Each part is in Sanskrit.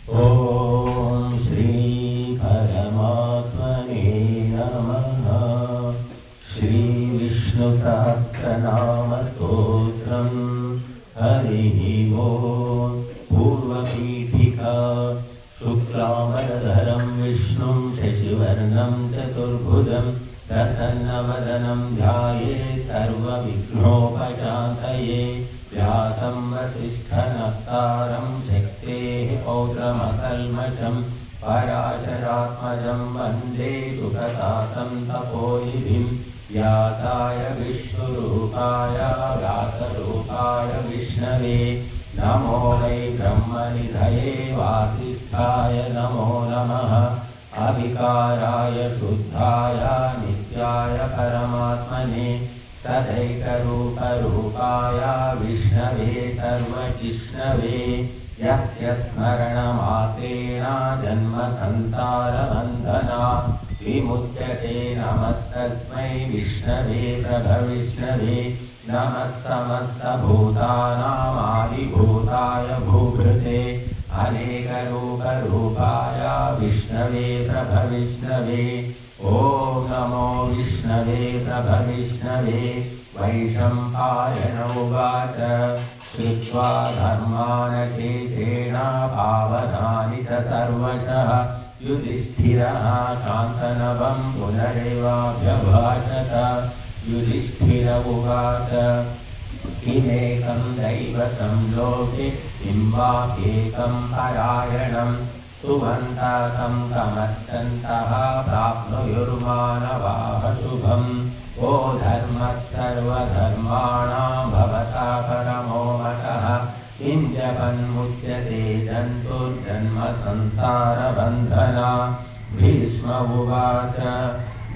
ॐ श्री परमात्मने नमः। श्री विष्णु सहस्रनाम स्तोत्रम्। हरिः ओम्। पूर्वपीठिका। शुक्लांबरधरं विष्णुं शशिवर्णं चतुर्भुजं प्रसन्नवदनं ध्यायेत् सर्वविघ्नोपशान्तये। व्यासं वसिष्ठनप्तारं शक्तेः पौत्रमकल्मषं पराशरात्मजं वन्दे सुखतातं तपोनिधिं। व्यासाय विष्णुरूपाय व्यासरूपाय विष्णवे नमो वै ब्रह्मनिधये वासिष्ठाय नमो नमः। अविकाराय शुद्धाय नित्याय परमात्मने सदैकरूपरूपाय विष्णवे सर्वजिष्णवे। यस्य स्मरणमात्रेण जन्मसंसारबन्धनात् विमुच्यते। नमस्तस्मै विष्णवे प्रभविष्णवे। नमः समस्तभूतानामादिभूताय भूभृते अनेकरूपरूपाय विष्णवे प्रभविष्णवे। ॐ नमो विष्णवे प्रभविष्णवे। वैशम्पायन उवाच श्रुत्वा धर्मानशेषेण पावनानि च सर्वशः युधिष्ठिरः शान्तनवं पुनरेवाभ्यभाषत। युधिष्ठिर उवाच किमेकं दैवतं लोके किं वाप्येकं परायणं सुमन्तकं कमर्चन्तः प्राप्नुयुर्मानवाः शुभम्। ओ धर्मः सर्वधर्माणां भवता परमो मतः किं जपन्मुच्यते जन्तुर्जन्म संसारबन्धनात्। भीष्म उवाच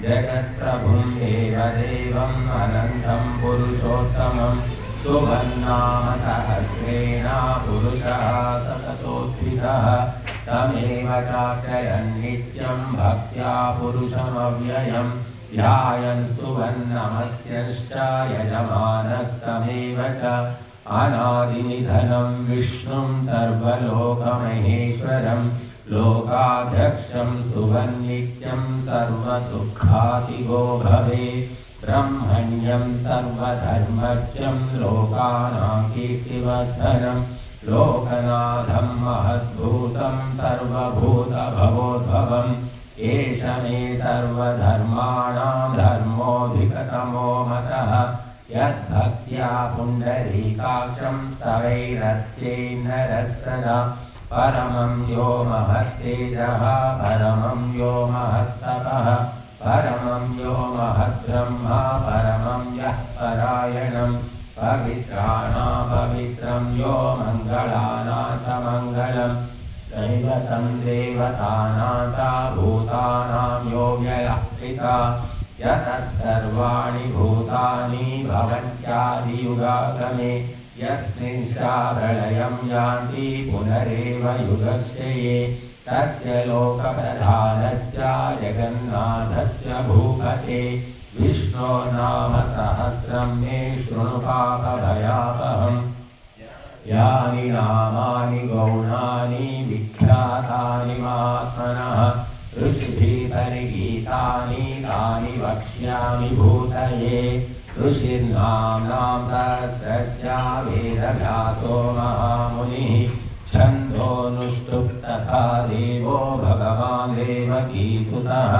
जगत्प्रभुं देवदेवम् अनन्तं पुरुषोत्तमं सुबन्नाम सहस्रेण पुरुषः सततोत्थितः तमेव चार्चयन् नित्यं भक्त्या पुरुषमव्ययम्। ध्यायन् स्तुवन्नमस्यश्च यजमानस्तमेव च अनादिनिधनं विष्णुं सर्वलोकमहेश्वरं लोकाध्यक्षं स्तुवन्नित्यं सर्वदुःखातिगो भवेत्। ब्रह्मण्यं सर्वधर्मज्ञं लोकानां कीर्तिवर्धनं लोकनाथं महद्भूतं सर्वभूतभवोद्भवम्। एष मे सर्वधर्माणां धर्मोऽधिकतमो मतः यद्भक्त्या पुण्डरीकाक्षं स्तवैरर्चेन्नरः सदा। परमं यो महत्तेजः परमं यो महत्तपः परमं यो महद्ब्रह्मा परमं यः परायणं पवित्राणां पवित्रं यो मङ्गलानां च मङ्गलम्। दैवतं देवतानां च भूतानां यो व्ययः पिता यतः सर्वाणि भूतानि भवन्त्यादियुगागमे। यस्मिंश्चाप्रलयं यान्ति पुनरेव युगक्षये तस्य लोकप्रधानस्य जगन्नाथस्य भूपते। विष्णो नाम सहस्रं मे शृणु पापभयापहम्। यानि नामानि गौणानि विख्यातानि महात्मनः ऋषिभिः परिगीतानि तानि वक्ष्यामि भूतये। ऋषिर्नाम्नां सहस्रस्य वेदव्यासो महामुनिः छन्दोनुष्टुप् तथा देवो भगवान् देवकीसुतः।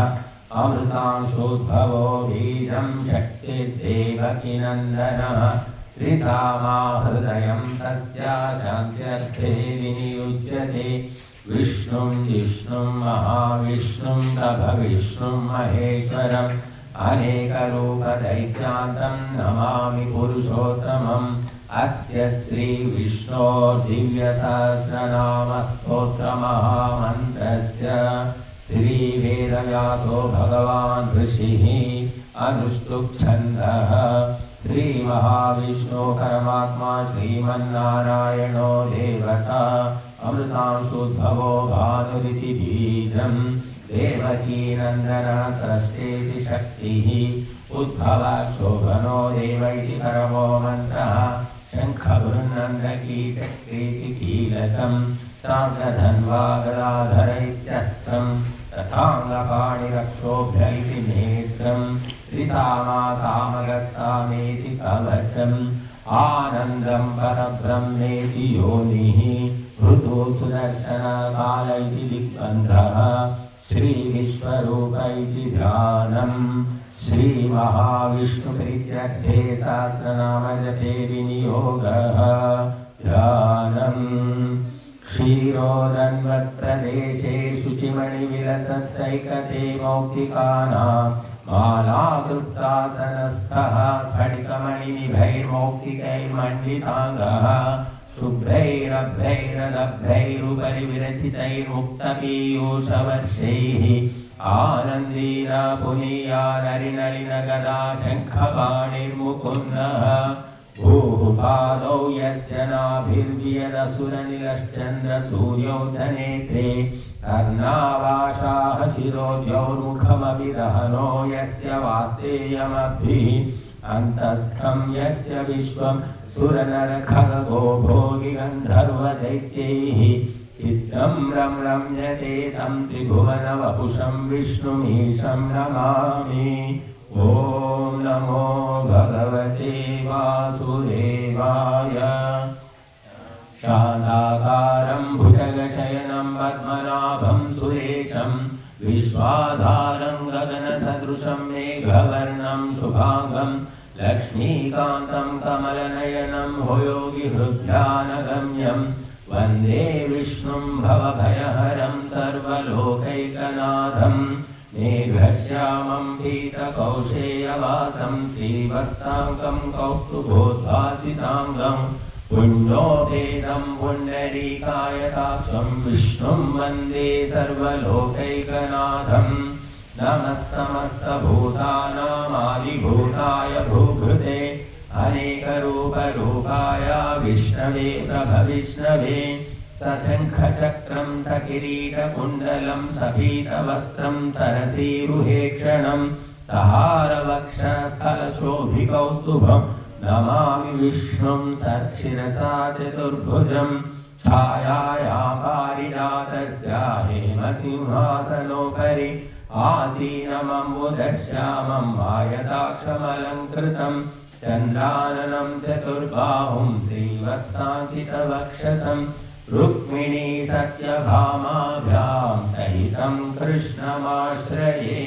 अमृतांशोद्भवो बीजं शक्तिर्देवकीनन्दनः। त्रिसामा हृदयं तस्य शान्त्यर्थे विनियुज्यते। विष्णुं जिष्णुं महाविष्णुं प्रभविष्णुं महेश्वरम् अनेकरूपदैत्यान्तं नमामि पुरुषोत्तमम्। अस्य श्रीविष्णोर्दिव्यसहस्रनामस्तोत्रमहामन्त्रस्य श्रीवेदव्यासो भगवान् ऋषिः अनुष्टुप्-छन्दः। श्रीमहाविष्णु परमात्मा श्रीमन्नारायणो देवता अमृतांशोद्भवो भानुरिति बीजम्। देवकीनन्दनः स्रष्टेति शक्तिः उद्भवक्षोभनो देव इति परमो मन्त्रः। शङ्खभृन्नन्दकी चक्रेति कीलकम् चाग्रधन्वा गदाधर इत्यस्त्रम् तथाङ्गपाणिरक्षोभ्य इति नेत्रम् त्रिसामासामगस्सामेति कवचम् आनन्दं परब्रह्मेति योनिः ऋतु सुदर्शनकाल इति दिग्बन्धः श्रीविश्वरूप इति ध्यानम् श्रीमहाविष्णुप्रीत्यर्थे सहस्रनामजपे विनियोगः ध्यानम् क्षीरोदन्वत्प्रदेशे शुचिमणिविलसत्सैकते मौक्तिकानां मालाकृप्तासनस्थः स्फटिकमणिनिभैर्मौक्तिकैर्मण्डिताङ्गः शुभ्रैरभ्रैरलभ्रैरुपरि विरचितैर्मुक्तपीयूषवर्षैः आनन्दीन पुनीयानरिनलिनगदा शङ्खपाणिर्मुकुन्दः भूः पादौ यस्य नाभिर्वियदसुरनिलश्चन्द्रसूर्यौ च नेत्रे कर्णावाशाः शिरोद्यौर्मुखमविदहनो यस्य वास्तेयमभिः अन्तस्थं यस्य विश्वं सुरनरखगो भोगिगन्धर्वदैत्यैः चित्रं रम्यते तं त्रिभुवनवपुषं विष्णुमीशं नमामि। ॐ नमो भगवते वासुदेवाय। शान्ताकारं भुजगशयनं पद्मनाभं सुरेशं विश्वाधारं गगनसदृशं मेघवर्णं शुभांगं लक्ष्मीकान्तं कमलनयनं योगिहृद्यानगम्यं वन्दे विष्णुं भवभयहरं सर्वलोकैकनाथं मेघश्यामं पीतकौशेयवासं श्रीवत्साङ्गं कौस्तुभोद्भासिताङ्गं पुण्योपेतं पुण्डरीकायताक्षं विष्णुं वन्दे सर्वलोकैकनाथं नमः समस्तभूतानामादिभूताय भूभृते अनेकरूपरूपाय विष्णवे प्रभविष्णवे सशङ्खचक्रं सकिरीटकुण्डलं सपीतवस्त्रं सरसीरुहेक्षणं सहारवक्षस्थलशोभिकौस्तुभं नमामि विष्णुं सक्षिरसा चतुर्भुजं छायायां पारिजातस्य हेमसिंहासनोपरि आसीनमम्बुदश्यामं आयताक्षमलङ्कृतं चन्द्राननं चतुर्बाहुं श्रीवत्साङ्कितवक्षसं रुक्मिणी सत्यभामाभ्यां सहितं कृष्णमाश्रये।